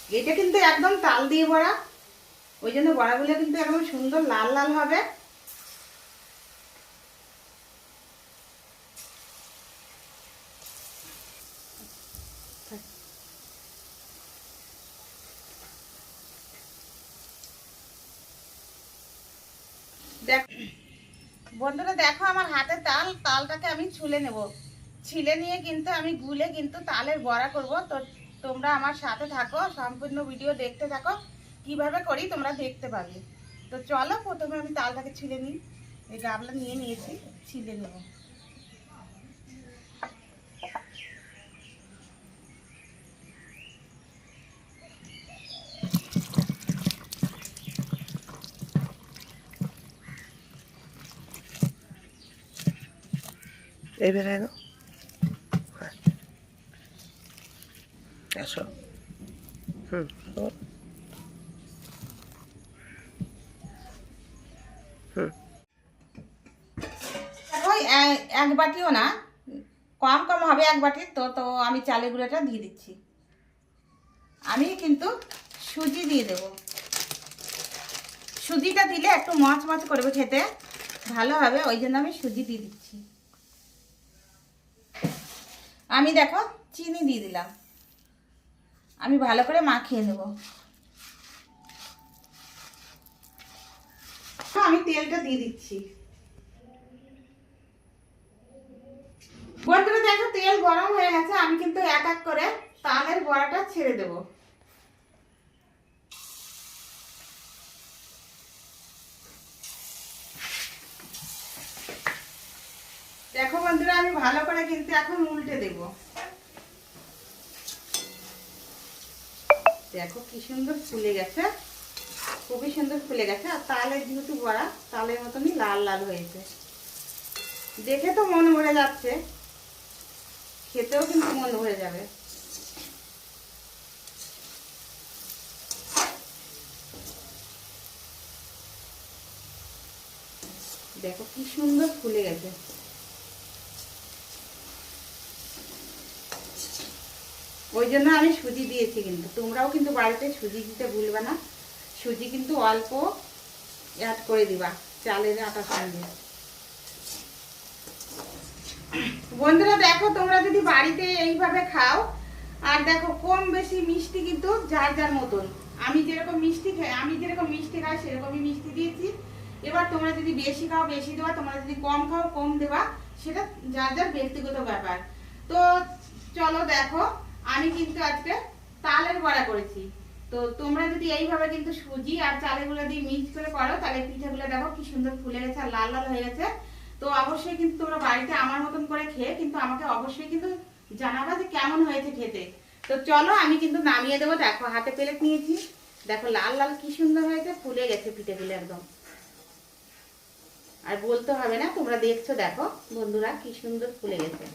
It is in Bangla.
এটা কিন্তু একদম তাল দিয়ে বড়া, ওই জন্য বড়াগুলো কিন্তু একদম সুন্দর লাল লাল হবে। বন্ধুরা দেখো আমার হাতে তালটাকে আমি ছুলে নেব। ছিলে নিয়ে কিন্তু আমি গুলে কিন্তু তালের বড়া করব। তো তোমরা আমার সাথে থাকো, সম্পূর্ণ ভিডিও দেখতে থাকো, কিভাবে করি তোমরা দেখতে পাবে। তো চলো প্রথমে আমি তালটাকে ছিলে নিই। এই গাবলা নিয়ে নিয়েছি, ছিলে নেব। এবারে আসো। এক বাটিও না, কম কম হবে এক বাটি। তো তো আমি চালের গুঁড়োটা দিয়ে দিচ্ছি। আমি কিন্তু সুজি দিয়ে দেব। সুজিটা দিলে একটু মাছ মাছ করবে, খেতে ভালো হবে, ওই জন্য আমি সুজি দিয়ে দিচ্ছি। আমি দেখো চিনি দিয়ে দিলাম। আমি ভালো করে মাখিয়ে নেব। আমি তেলটা দিয়ে দিচ্ছি। বন্ধুরা দেখো তেল গরম হয়ে গেছে, আমি কিন্তু এক এক করে তালের বড়াটা ছেড়ে দেব। দেখো বন্ধুরা আমি ভালো করে কিন্তু এখন উল্টে দেব। দেখো কি সুন্দর ফুলে গেছে, খুবই সুন্দর ফুলে গেছে। আর তালের যেহেতু বড়া, তালের মতনই লাল লাল হয়েছে। দেখে তো মন ভরে যাচ্ছে, খেতেও কিন্তু মন ভরে যাবে। দেখো কি সুন্দর ফুলে গেছে। ওই জন্য আমি সুজি দিয়েছি, কিন্তু তোমরাও কিন্তু বাড়িতে সুজি দিতে ভুলবে না। সুজি কিন্তু অল্প অ্যাড করে দিবা চালের আটার সঙ্গে। বন্ধুরা দেখো তোমরা যদি বাড়িতে এইভাবে খাও, আর দেখো কম বেশি মিষ্টি কিন্তু যার যার মতন। আমি যেরকম মিষ্টি খাই সেরকমই মিষ্টি দিয়েছি। এবার তোমরা যদি বেশি খাও বেশি দেবা, তোমরা যদি কম খাও কম দেবা, সেটা যার যার ব্যক্তিগত ব্যাপার। তো চলো দেখো আমি কিন্তু আজকে তালের বড়া করেছি। তো তোমরা যদি এইভাবে কিন্তু সুজি আর চালের দিয়ে মিক্স করে করো, তাহলে পিঠাগুলো দেখো কি সুন্দর ফুলে গেছে আর লাল লাল হয়ে গেছে। তো অবশ্যই কিন্তু তোমরা বাড়িতে আমার মতন করে খেয়ে কিন্তু আমাকে অবশ্যই কিন্তু জানাবা যে কেমন হয়েছে খেতে। তো চলো আমি কিন্তু নামিয়ে দেবো। দেখো হাতে প্লেট নিয়েছি, দেখো লাল লাল কি সুন্দর হয়েছে, ফুলে গেছে পিঠেগুলো একদম। আর বলতে হবে না, তোমরা দেখছো দেখো বন্ধুরা কি সুন্দর ফুলে গেছে।